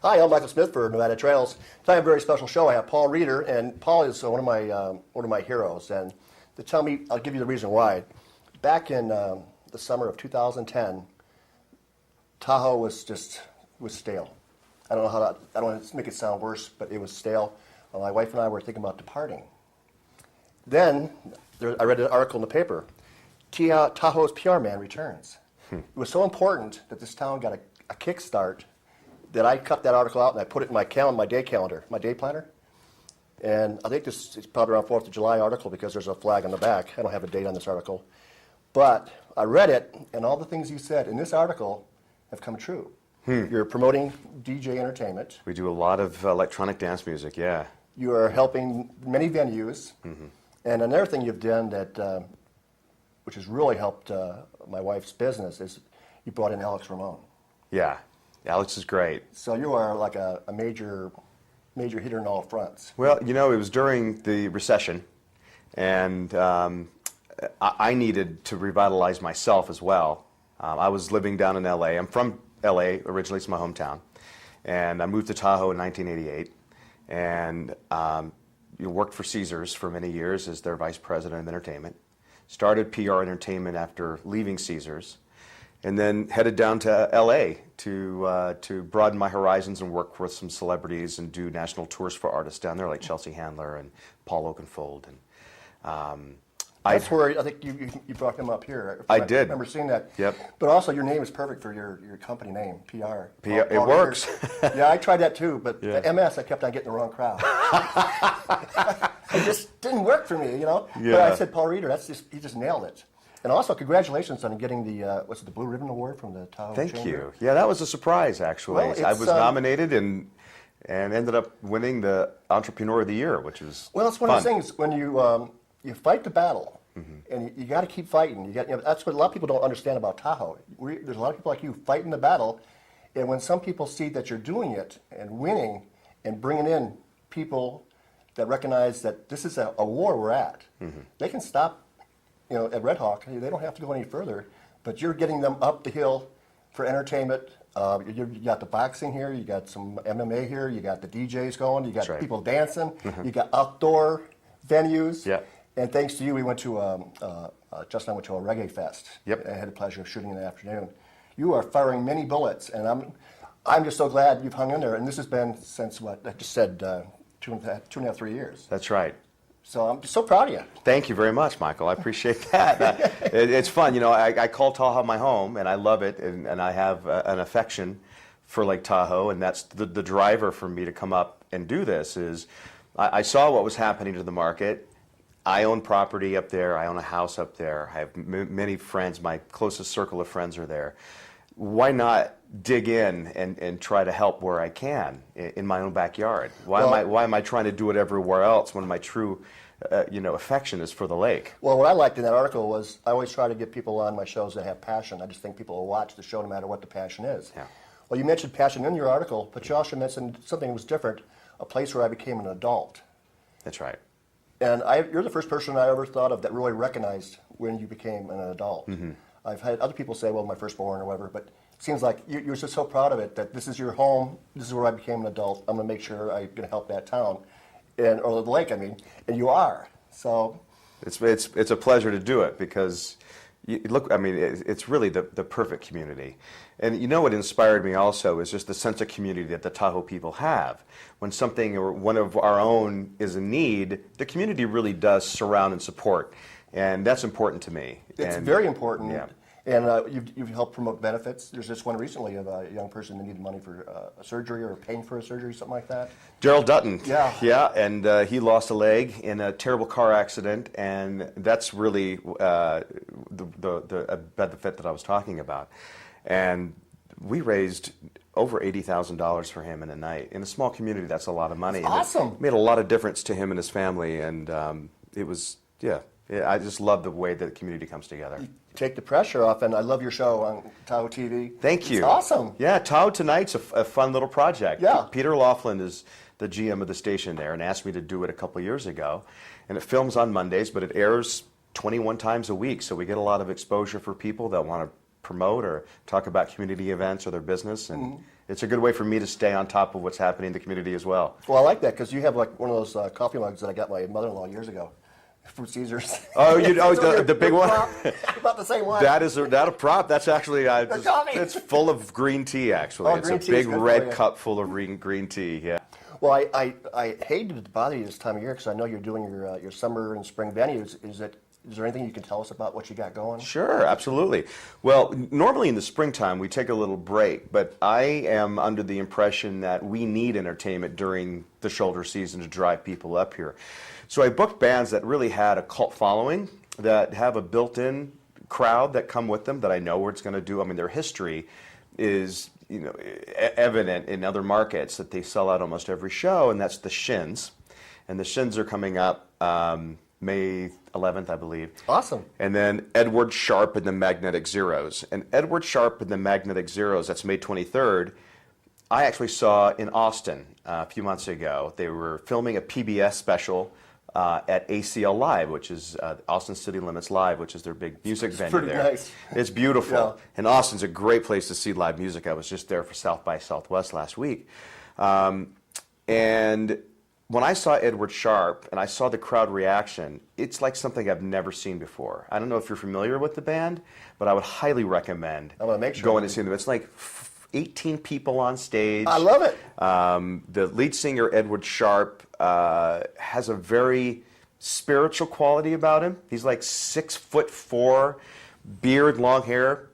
Hi, I'm Michael Smith for Nevada Trails. Today I have a very special show. I have Paul Reeder, and Paul is one of my heroes. And to tell me, I'll give you the reason why. Back in the summer of 2010, Tahoe was stale. I don't want to make it sound worse, but it was stale. My wife and I were thinking about departing. Then I read an article in the paper. Tahoe's PR man returns. It was so important that this town got a kickstart that I cut that article out and I put it in my day calendar, my day planner. And I think this is probably around 4th of July article because there's a flag on the back. I don't have a date on this article. But I read it, and all the things you said in this article have come true. You're promoting DJ entertainment. We do a lot of electronic dance music, yeah. You are helping many venues. And another thing you've done that, which has really helped my wife's business, is you brought in Alex Ramon. Yeah, Alex is great. So you are like a major hitter in all fronts. Well, you know, it was during the recession, and I needed to revitalize myself as well. I was living down in L.A. I'm from L.A. originally, it's my hometown, and I moved to Tahoe in 1988, and worked for Caesars for many years as their vice president of entertainment. Started PR Entertainment after leaving Caesars, and then headed down to L.A. to broaden my horizons and work with some celebrities and do national tours for artists down there like Chelsea Handler and Paul Oakenfold. And That's where I think you brought him up here. I did. I remember seeing that. Yep. But also your name is perfect for your company name, PR. It works. Yeah, I tried that too, but Yeah. the MS, I kept on getting the wrong crowd. It just didn't work for me, you know? Yeah. But I said, Paul Reeder, he just nailed it. And also, congratulations on getting the Blue Ribbon Award from the Tahoe Thank Chamber. you. Yeah, that was a surprise, actually. Well, I was nominated and ended up winning the Entrepreneur of the Year, which was Well, it's one fun. of those things when you fight the battle, and you got to keep fighting. That's what a lot of people don't understand about Tahoe. There's a lot of people like you fighting the battle, and when some people see that you're doing it and winning and bringing in people that recognize that this is a war we're at, they can stop. At Red Hawk, they don't have to go any further, but you're getting them up the hill for entertainment. You got the boxing here, you got some MMA here, you got the DJs going, you got That's right. people dancing, you got outdoor venues. Yeah. And thanks to you, we went to, Justin and I went to a reggae fest. Yep. I had the pleasure of shooting in the afternoon. You are firing many bullets, and I'm just so glad you've hung in there. And this has been since, what, I just said 2.5, 3 years. That's right. So I'm just so proud of you. Thank you very much, Michael. I appreciate that. It's fun. I call Tahoe my home, and I love it, and I have an affection for Lake Tahoe, and that's the driver for me to come up and do this is I saw what was happening to the market. I own property up there. I own a house up there. I have many friends. My closest circle of friends are there. Why not dig in and try to help where I can in my own backyard? Why am I trying to do it everywhere else when my true affection is for the lake? Well, what I liked in that article was I always try to get people on my shows that have passion. I just think people will watch the show no matter what the passion is. Yeah. Well, you mentioned passion in your article, but you also mentioned something that was different, a place where I became an adult. That's right. And you're the first person I ever thought of that really recognized when you became an adult. I've had other people say, well, my firstborn or whatever, but it seems like you're just so proud of it that this is your home, this is where I became an adult, I'm going to make sure I'm going to help that town, or the lake, and you are. So it's a pleasure to do it because, it's really the perfect community. And you know what inspired me also is just the sense of community that the Tahoe people have. When something or one of our own is in need, the community really does surround and support. And that's important to me. It's very important. Yeah. And you've helped promote benefits. There's this one recently of a young person that needed money for a surgery or paying for a surgery, something like that. Gerald Dutton. Yeah. Yeah, and he lost a leg in a terrible car accident, and that's really the benefit that I was talking about. And we raised over $80,000 for him in a night. In a small community, that's a lot of money. That's awesome. It made a lot of difference to him and his family, and it was, I just love the way that the community comes together. You take the pressure off, and I love your show on Tahoe TV. Thank you. It's awesome. Yeah, Tahoe Tonight's a fun little project. Yeah. Peter Laughlin is the GM of the station there and asked me to do it a couple years ago. And it films on Mondays, but it airs 21 times a week, so we get a lot of exposure for people that want to promote or talk about community events or their business. And it's a good way for me to stay on top of what's happening in the community as well. Well, I like that because you have like one of those coffee mugs that I got my mother-in-law years ago from Caesars. Oh, It's the big one? About the same one. That is not a prop. That's actually, coffee. it's full of green tea, actually. Oh, It's green a tea big is good for red you. cup full of green tea, yeah. Well, I hated to bother you this time of year because I know you're doing your summer and spring venues. Is there anything you can tell us about what you got going? Sure, absolutely. Well, normally in the springtime we take a little break, but I am under the impression that we need entertainment during the shoulder season to drive people up here. So I booked bands that really had a cult following, that have a built-in crowd that come with them, that I know what it's going to do. I mean, their history is evident in other markets, that they sell out almost every show, and that's the Shins. And the Shins are coming up May 11th, I believe. Awesome. And then Edward Sharpe and the Magnetic Zeros. And Edward Sharpe and the Magnetic Zeros, that's May 23rd, I actually saw in Austin a few months ago. They were filming a PBS special at ACL Live, which is Austin City Limits Live, which is their big music venue pretty there. nice. It's beautiful. Yeah. And Austin's a great place to see live music. I was just there for South by Southwest last week. And when I saw Edward Sharpe and I saw the crowd reaction, it's like something I've never seen before. I don't know if you're familiar with the band, but I would highly recommend I'm gonna make sure going to see them. It's like 18 people on stage. I love it. The lead singer, Edward Sharpe, has a very spiritual quality about him. He's like 6'4", beard, long hair.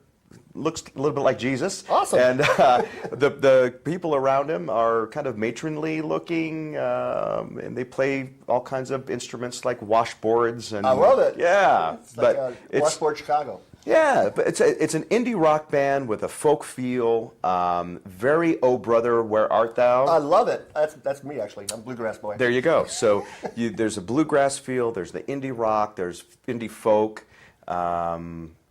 Looks a little bit like Jesus. Awesome. And the people around him are kind of matronly looking, and they play all kinds of instruments like washboards. And I love it. Yeah, It's like it's Washboard Chicago. yeah, but it's an indie rock band with a folk feel. Very Oh Brother, Where Art Thou? I love it. That's me actually. I'm a bluegrass boy. There you go. So there's a bluegrass feel, there's the indie rock, there's indie folk,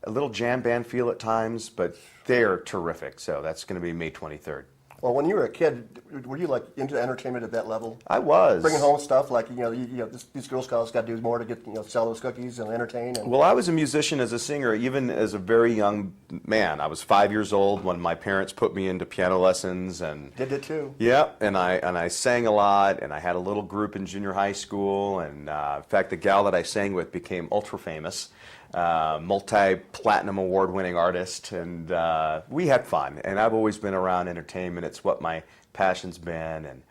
a little jam band feel at times, but they're terrific. So that's going to be May 23rd. Well, when you were a kid, were you like into entertainment at that level? I was. Bringing home stuff like these Girl Scouts got to do more to get sell those cookies and entertain. And Well, I was a musician as a singer, even as a very young man. I was 5 years old when my parents put me into piano lessons, and did it too. yeah, and I sang a lot, and I had a little group in junior high school, and in fact, the gal that I sang with became ultra famous, multi-platinum award-winning artist, and we had fun. And I've always been around entertainment. It's what my passion's been, and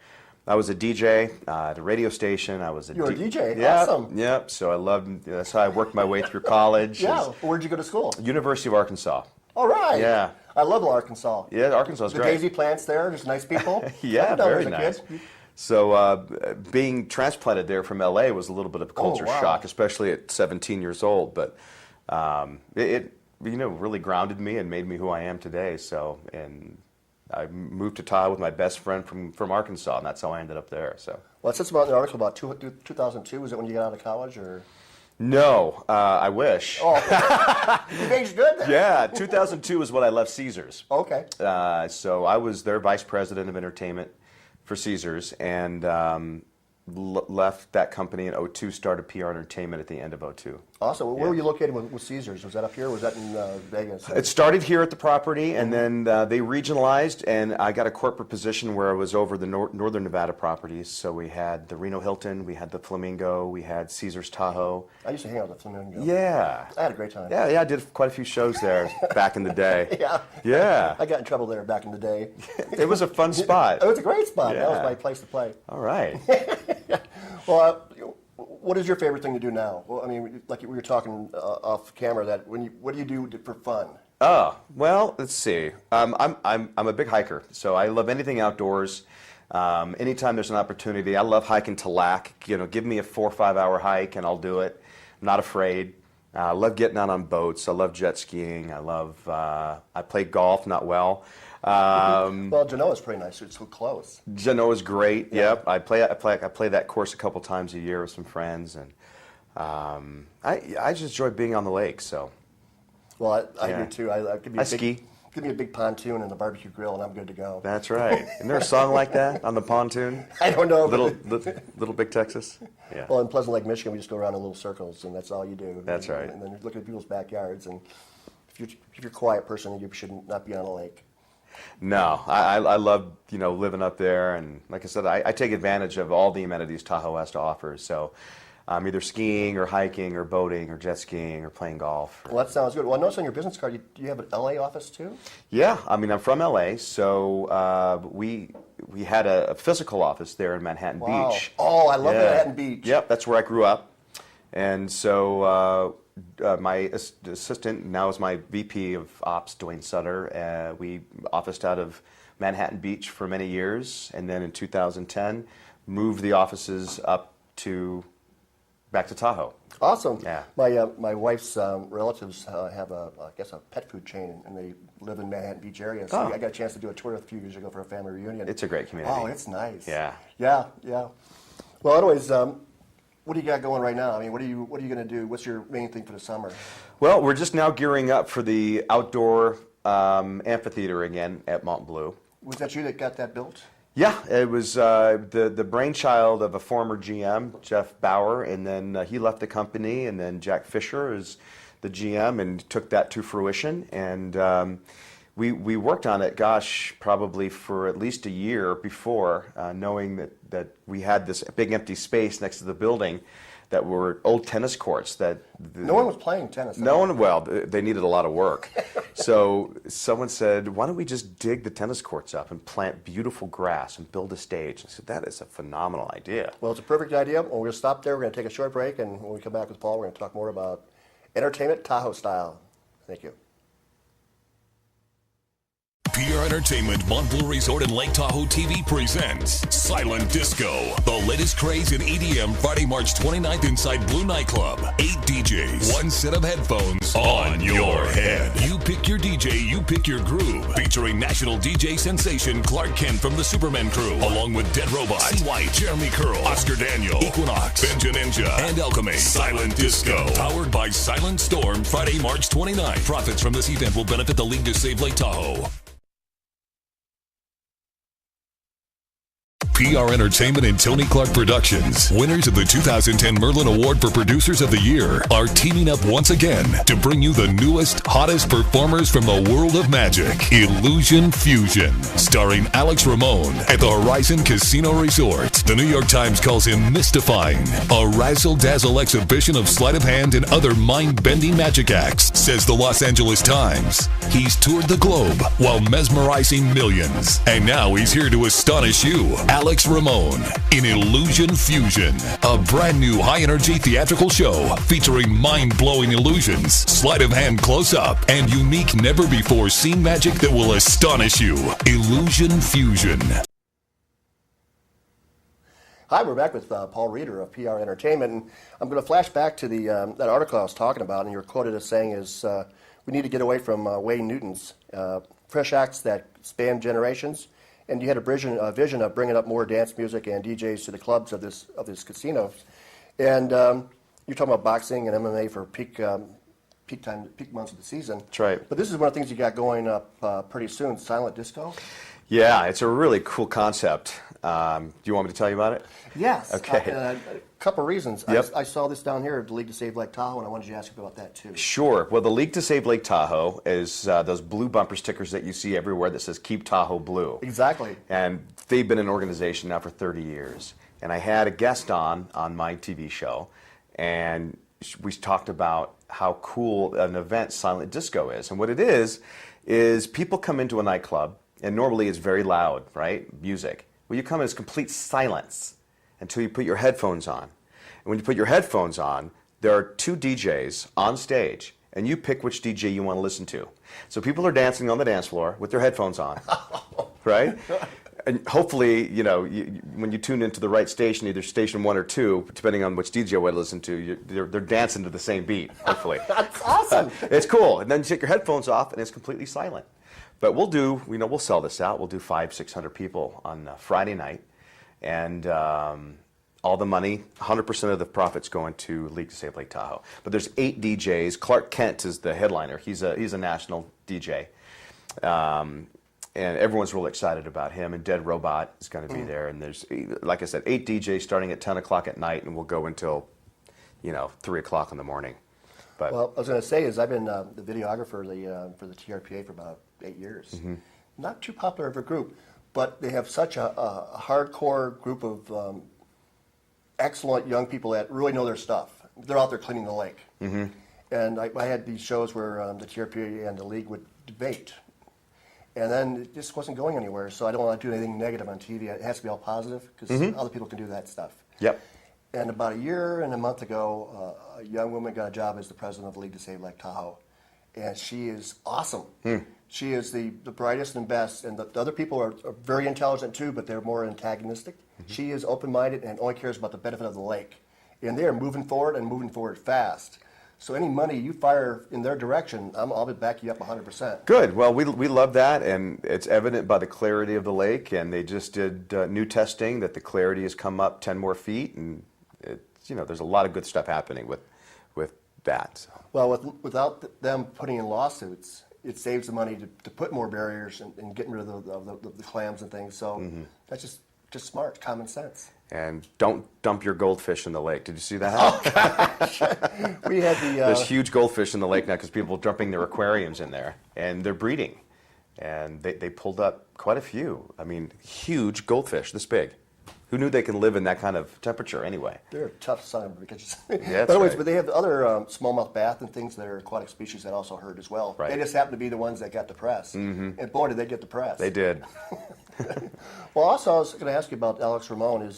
I was a DJ at a radio station. I was You were a DJ? Yeah, Awesome. Yep. So I loved. That's how I worked my way through college. Yeah. is Where'd you go to school? University of Arkansas. All right. Yeah. I love Arkansas. Yeah, Arkansas is The great. daisy plants there, just nice people. Yeah, I've been down very there as a nice. kid. So being transplanted there from LA was a little bit of a culture wow. shock, especially at 17 years old. But it really grounded me and made me who I am today. So and I moved to Tahoe with my best friend from Arkansas, and that's how I ended up there. So Well, it says about the article about 2002. Was it when you got out of college, or? no, I wish. Oh, you've aged good then. Yeah, 2002 is when I left Caesars. Okay. So I was their vice president of entertainment for Caesars, and left that company in 02, started PR Entertainment at the end of 02. Awesome. Where were you located with Caesars? Was that up here, or was that in Vegas? It started here at the property, and then they regionalized, and I got a corporate position where I was over the northern Nevada properties. So we had the Reno Hilton, we had the Flamingo, we had Caesars Tahoe. I used to hang out with the Flamingo. Yeah. I had a great time. Yeah, I did quite a few shows there back in the day. Yeah. Yeah. I got in trouble there back in the day. It was a fun spot. It was a great spot. That was Yeah. my place to play. All right. Well, what is your favorite thing to do now? Well, I mean, like we were talking off camera, that what do you do for fun? Oh, well, let's see. I'm a big hiker, so I love anything outdoors. Anytime there's an opportunity, I love hiking to Lac. Give me a 4 or 5 hour hike and I'll do it. I'm not afraid. I love getting out on boats. I love jet skiing. I play golf, not well. Well, Genoa's pretty nice. It's so close. Genoa's great. Yeah. Yep. I play that course a couple times a year with some friends, and I just enjoy being on the lake. So Well, I Yeah. do too. I ski. Give me a big pontoon and a barbecue grill, and I'm good to go. That's right. Isn't there a song like that on the pontoon? I don't know. but- Little Big Texas. Yeah. Well, in Pleasant Lake, Michigan, we just go around in little circles, and that's all you do. That's right. And then you look at people's backyards, and if you're a quiet person, you should not be on a lake. No, I love, living up there, and like I said, I take advantage of all the amenities Tahoe has to offer. So I'm either skiing or hiking or boating or jet skiing or playing golf. Well, that sounds good. Well, I noticed on your business card, you have an LA office too? Yeah, I mean, I'm from LA, so we had a physical office there in Manhattan Wow. Beach. Oh, I love Yeah. Manhattan Beach. Yep, that's where I grew up. And so my assistant, now is my VP of Ops, Dwayne Sutter. We officed out of Manhattan Beach for many years, and then in 2010, moved the offices up back to Tahoe. Awesome. Yeah. My wife's relatives have a pet food chain, and they live in Manhattan Beach area. So Oh. I got a chance to do a tour a few years ago for a family reunion. It's a great community. Oh, it's nice. Yeah. Yeah, yeah. Well, anyways, what do you got going right now? I mean, what are you going to do? What's your main thing for the summer? Well, we're just now gearing up for the outdoor amphitheater again at Mont Bleu. Was that you that got that built? Yeah, it was the brainchild of a former GM, Jeff Bauer, and then he left the company, and then Jack Fisher is the GM and took that to fruition. And we worked on it, probably for at least a year before, knowing that we had this big empty space next to the building that were old tennis courts No one was playing tennis. no one, well, they needed a lot of work. So someone said, why don't we just dig the tennis courts up and plant beautiful grass and build a stage? I said, that is a phenomenal idea. Well, it's a perfect idea. Well, we're going to stop there. We're going to take a short break, and when we come back with Paul, we're going to talk more about entertainment Tahoe style. Thank you. PR Entertainment Mont Bleu Resort and Lake Tahoe TV presents Silent Disco, the latest craze in EDM, Friday, March 29th inside Blue Nightclub. 8 DJs, 1 set of headphones on your head. You pick your DJ, you pick your groove. Featuring national DJ sensation Clark Kent from the Superman crew, along with Dead Robot, C. White, Jeremy Curl, Oscar Daniel, Equinox, Benja Ninja, and Alchemy. Silent Disco, powered by Silent Storm, Friday, March 29th. Profits from this event will benefit the League to Save Lake Tahoe. PR Entertainment and Tony Clark Productions, winners of the 2010 Merlin Award for Producers of the Year, are teaming up once again to bring you the newest, hottest performers from the world of magic, Illusion Fusion, starring Alex Ramon at the Horizon Casino Resort. The New York Times calls him mystifying, a razzle-dazzle exhibition of sleight of hand and other mind-bending magic acts, says the Los Angeles Times. He's toured the globe while mesmerizing millions, and now he's here to astonish you. Alex Ramon in Illusion Fusion, a brand new high-energy theatrical show featuring mind-blowing illusions, sleight-of-hand close-up, and unique never-before-seen magic that will astonish you. Illusion Fusion. Hi, we're back with Paul Reeder of PR Entertainment, and I'm going to flash back to that article I was talking about, and you're quoted as saying we need to get away from Wayne Newton's fresh acts that span generations. And you had a vision of bringing up more dance music and DJs to the clubs of this casino. And you're talking about boxing and MMA for peak months of the season. That's right. But this is one of the things you got going up pretty soon, silent disco. Yeah, it's a really cool concept. Do you want me to tell you about it? Yes. Okay. A couple reasons. Yep. I saw this down here at the League to Save Lake Tahoe, and I wanted you to ask you about that too. Sure. Well, the League to Save Lake Tahoe is those blue bumper stickers that you see everywhere that says Keep Tahoe Blue. Exactly. And they've been an organization now for 30 years. And I had a guest on my TV show, and we talked about how cool an event silent disco is. And what it is people come into a nightclub, and normally it's very loud, right? Music. Well, you come in, it's complete silence until you put your headphones on. And when you put your headphones on, there are 2 DJs on stage, and you pick which DJ you want to listen to. So people are dancing on the dance floor with their headphones on, right? And hopefully, when you tune into the right station, either station 1 or 2, depending on which DJ you want to listen to, they're dancing to the same beat, hopefully. That's awesome. It's cool. And then you take your headphones off, and it's completely silent. But we'll sell this out. We'll do 500-600 people on Friday night. And all the money, 100% of the profits going to League to Save Lake Tahoe. But there's 8 DJs. Clark Kent is the headliner. He's a national DJ. And everyone's really excited about him. And Dead Robot is going to be there. And there's, like I said, 8 DJs starting at 10 o'clock at night, and we'll go until, 3 o'clock in the morning. But Well, I was going to say is I've been the videographer for the TRPA for about 8 years. Not too popular of a group, but they have such a hardcore group of excellent young people that really know their stuff. They're out there cleaning the lake. And I had these shows where the TRPA and the league would debate. And then it just wasn't going anywhere, so I don't want to do anything negative on TV. It has to be all positive, because other people can do that stuff. Yep. And about a year and a month ago, a young woman got a job as the president of the League to Save Lake Tahoe. And she is awesome. She is the brightest and best. And the other people are very intelligent too, but they're more antagonistic. She is open-minded and only cares about the benefit of the lake. And they are moving forward and moving forward fast. So any money you fire in their direction, I'll back you up 100%. Good. Well, we love that, and it's evident by the clarity of the lake. And they just did new testing that the clarity has come up 10 more feet, and there's a lot of good stuff happening with that. So. Well, without them putting in lawsuits, it saves the money to put more barriers and getting rid of the clams and things. So that's just smart, common sense. And don't dump your goldfish in the lake. Did you see that? We had There's huge goldfish in the lake now because people are dumping their aquariums in there, and they're breeding. And they pulled up quite a few. I mean, huge goldfish, this big. Who knew they can live in that kind of temperature anyway? They're a tough son of a bitch. Yeah, But anyways, right. but they have other smallmouth bass and things that are aquatic species that also hurt as well. Right. They just happen to be the ones that got the press. And boy, did they get the press. They did. Well, also, I was going to ask you about Alex Ramon.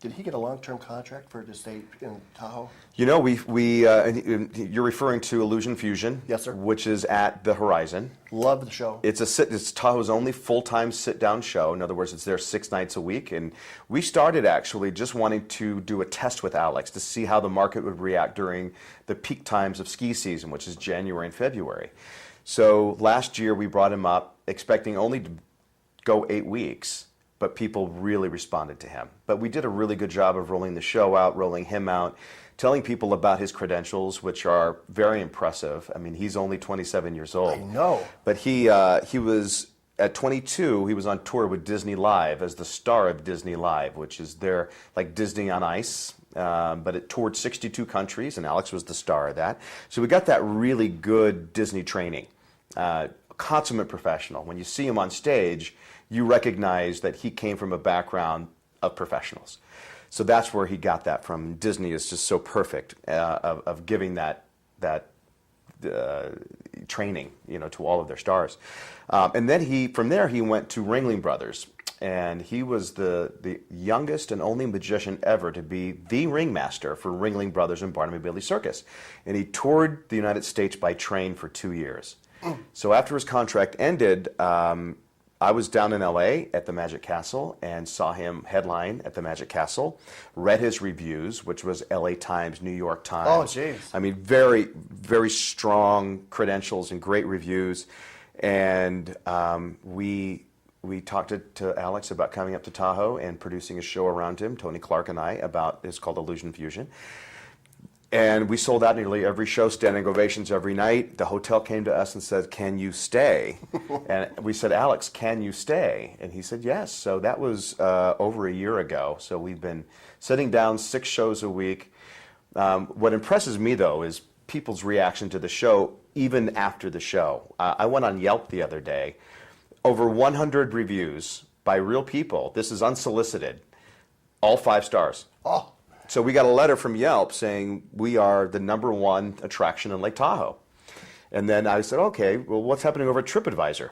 Did he get a long-term contract for to stay in Tahoe? You're referring to Illusion Fusion. Yes, sir. Which is at the Horizon. Love the show. It's Tahoe's only full-time sit-down show. In other words, it's there 6 nights a week. And we started actually just wanting to do a test with Alex to see how the market would react during the peak times of ski season, which is January and February. So last year we brought him up expecting only to go 8 weeks, but people really responded to him. But we did a really good job of rolling the show out, rolling him out, telling people about his credentials, which are very impressive. I mean, he's only 27 years old. I know. But he was, at 22, he was on tour with Disney Live as the star of Disney Live, which is their, like Disney on Ice, but it toured 62 countries, and Alex was the star of that. So we got that really good Disney training. Consummate professional. When you see him on stage, you recognize that he came from a background of professionals. So that's where he got that from. Disney is just so perfect of giving that training, to all of their stars. And then from there he went to Ringling Brothers, and he was the youngest and only magician ever to be the ringmaster for Ringling Brothers and Barnum and Bailey Circus. And he toured the United States by train for 2 years. So after his contract ended, I was down in L.A. at the Magic Castle and saw him headline at the Magic Castle, read his reviews, which was L.A. Times, New York Times. Oh, jeez. I mean, very, very strong credentials and great reviews. And we talked to Alex about coming up to Tahoe and producing a show around him, Tony Clark and I, it's called Illusion Fusion. And we sold out nearly every show, standing ovations every night. The hotel came to us and said, "Can you stay?" And we said, "Alex, can you stay?" And he said, "Yes." So that was over a year ago. So we've been sitting down 6 shows a week. What impresses me, though, is people's reaction to the show, even after the show. I went on Yelp the other day. Over 100 reviews by real people. This is unsolicited. All 5 stars. Oh. So we got a letter from Yelp saying we are the #1 attraction in Lake Tahoe. And then I said, okay, well, what's happening over at TripAdvisor?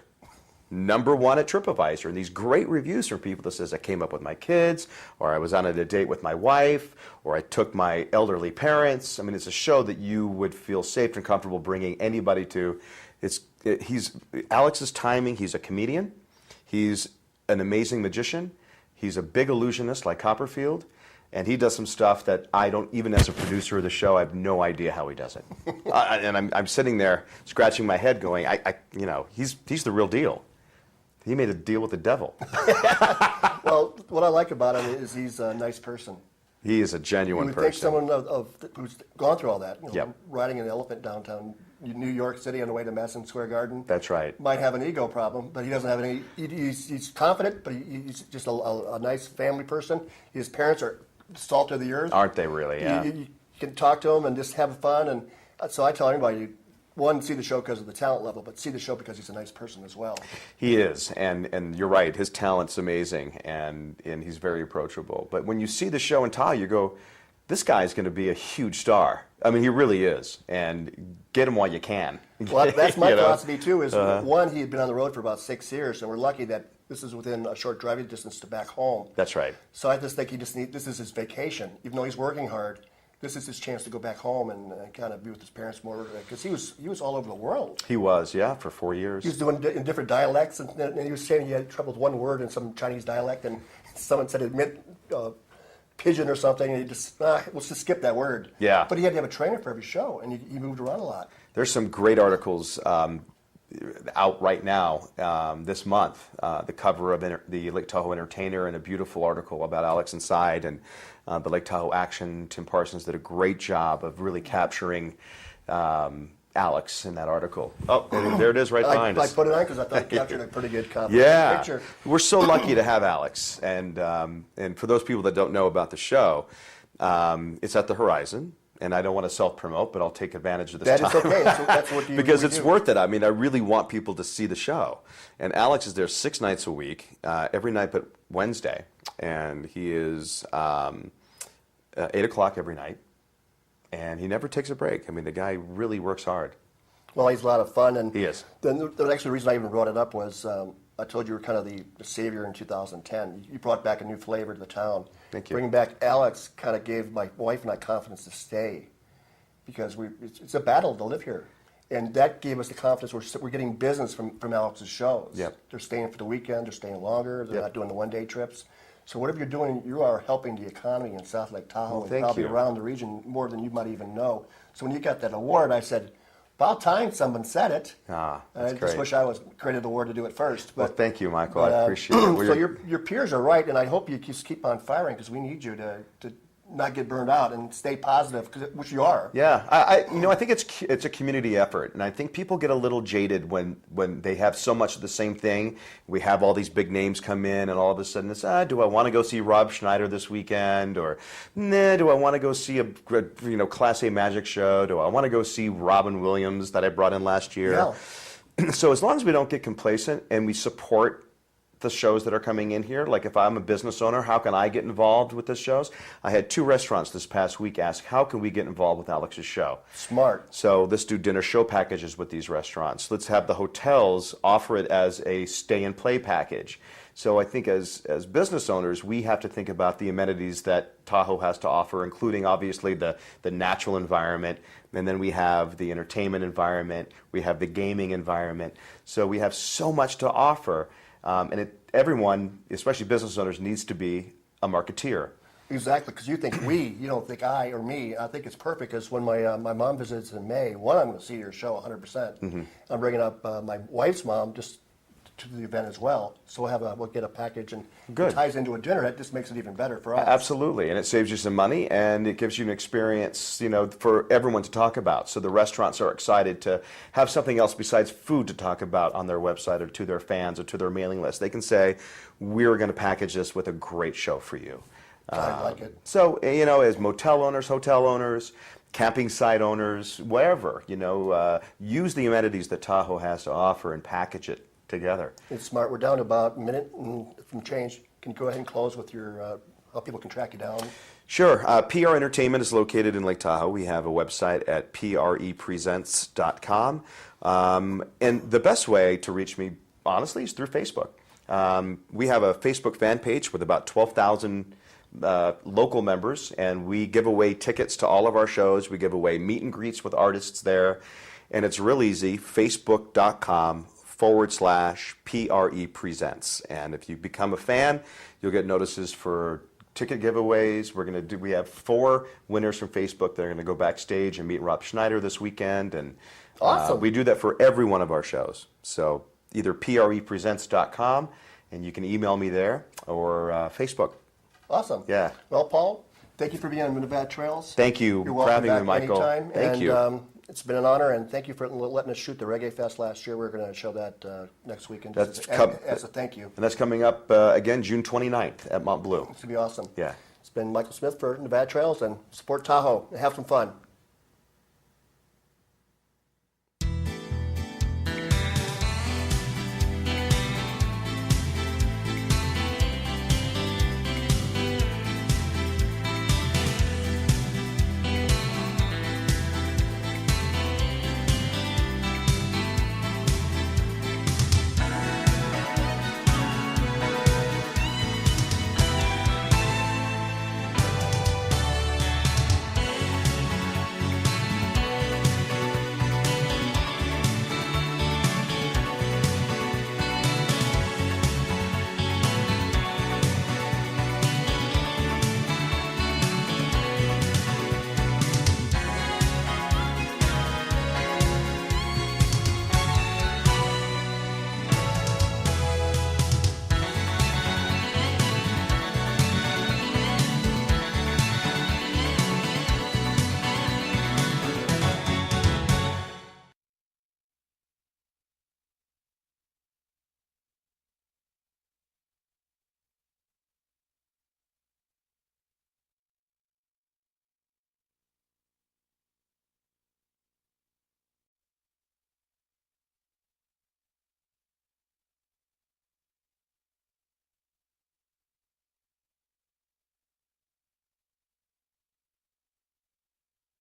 #1 at TripAdvisor. And these great reviews from people that says I came up with my kids, or I was on a date with my wife, or I took my elderly parents. I mean, it's a show that you would feel safe and comfortable bringing anybody to. Alex's timing, he's a comedian. He's an amazing magician. He's a big illusionist like Copperfield. And he does some stuff that I don't, even as a producer of the show, I have no idea how he does it. And I'm sitting there scratching my head going, he's the real deal. He made a deal with the devil. Well, what I like about him is he's a nice person. He is a genuine You would person. think someone who's gone through all that, Yep. riding an elephant downtown New York City on the way to Madison Square Garden. That's right. Might have an ego problem, but he doesn't have any. He's confident, but he's just a nice family person. His parents are salt of the earth. Aren't they really? Yeah. You can talk to him and just have fun, and So I tell anybody, one, see the show because of the talent level, but see the show because he's a nice person as well. He is, and you're right. His talent's amazing, and he's very approachable. But when you see the show in Tahoe, you go, this guy's going to be a huge star. I mean, he really is, and get him while you can. Well, that's my You know? philosophy too. Is one, he had been on the road for about 6 years, and we're lucky that this is within a short driving distance to back home. That's right. So I just think this is his vacation, even though he's working hard. This is his chance to go back home and kind of be with his parents more, because he was all over the world. He was, yeah, for 4 years. He was doing in different dialects, and he was saying he had trouble with one word in some Chinese dialect, and someone said it meant pigeon or something, and he just, let's just skip that word. Yeah. But he had to have a trainer for every show, and he moved around a lot. There's some great articles out right now this month. The cover of the Lake Tahoe Entertainer, and a beautiful article about Alex Inside and the Lake Tahoe Action. Tim Parsons did a great job of really capturing Alex in that article. Oh, there it is right behind us. I put it on because I thought it captured a pretty good Yeah, picture. we're so lucky to have Alex. And for those people that don't know about the show, it's at the Horizon. And I don't want to self-promote, but I'll take advantage of this time. That is okay. That's what you because we it's do. worth it. I mean, I really want people to see the show. And Alex is there 6 nights a week, every night but Wednesday. And he is 8 o'clock every night. And he never takes a break. I mean, the guy really works hard. Well, he's a lot of fun. And He is. The actual reason I even brought it up was I told you were kind of the savior in 2010. You brought back a new flavor to the town. Thank you. Bringing back Alex kind of gave my wife and I confidence to stay, because it's a battle to live here. And that gave us the confidence. We're getting business from Alex's shows. Yep. They're staying for the weekend. They're staying longer. They're Yep. not doing the one-day trips. So whatever you're doing, you are helping the economy in South Lake Tahoe and thank probably you. around the region more than you might even know. So when you got that award, I said, about time someone said it. Ah, And that's I just great. wish I was created the award to do it first. Well, thank you, Michael. I appreciate it. So Well, your peers are right, and I hope you just keep on firing, because we need you to not get burned out and stay positive, which you are. Yeah, I think it's a community effort, and I think people get a little jaded when they have so much of the same thing. We have all these big names come in, and all of a sudden it's, do I want to go see Rob Schneider this weekend, or nah, do I want to go see a Class A magic show? Do I want to go see Robin Williams that I brought in last year? Yeah. So as long as we don't get complacent and we support the shows that are coming in here, like if I'm a business owner, how can I get involved with the shows? I had 2 restaurants this past week ask, how can we get involved with Alex's show? Smart. So let's do dinner show packages with these restaurants. Let's have the hotels offer it as a stay and play package. So I think as business owners, we have to think about the amenities that Tahoe has to offer, including obviously the natural environment, and then we have the entertainment environment, we have the gaming environment. So we have so much to offer. And everyone, especially business owners, needs to be a marketeer. Exactly, because you think we, you don't think I or me. I think it's perfect, because when my mom visits in May, one, I'm going to see your show 100%. Mm-hmm. I'm bringing up my wife's mom just to the event as well. So we'll get a package, and Good. it ties into a dinner. That just makes it even better for us. Absolutely, and it saves you some money, and it gives you an experience, for everyone to talk about. So the restaurants are excited to have something else besides food to talk about on their website or to their fans or to their mailing list. They can say, we're going to package this with a great show for you. I like it. So, as motel owners, hotel owners, camping site owners, wherever, use the amenities that Tahoe has to offer and package it together. It's smart. We're down to about a minute and some change. Can you go ahead and close with your how people can track you down? Sure. PR Entertainment is located in Lake Tahoe. We have a website at prepresents.com. And the best way to reach me, honestly, is through Facebook. We have a Facebook fan page with about 12,000 local members, and we give away tickets to all of our shows. We give away meet and greets with artists there. And it's real easy, facebook.com/PRE Presents. And if you become a fan, you'll get notices for ticket giveaways. We have 4 winners from Facebook that are going to go backstage and meet Rob Schneider this weekend. And Awesome. we do that for every one of our shows. So either prepresents.com, and you can email me there, or Facebook. Awesome. Yeah. Well, Paul, thank you for being on the Nevada Trails. Thank you You're for welcome having back me, Michael. anytime. Thank you. It's been an honor, and thank you for letting us shoot the Reggae Fest last year. We're going to show that next weekend That's as a thank you. And that's coming up again June 29th at Mont Blue. It's going to be awesome. Yeah. It's been Michael Smith for Nevada Trails, and support Tahoe and have some fun.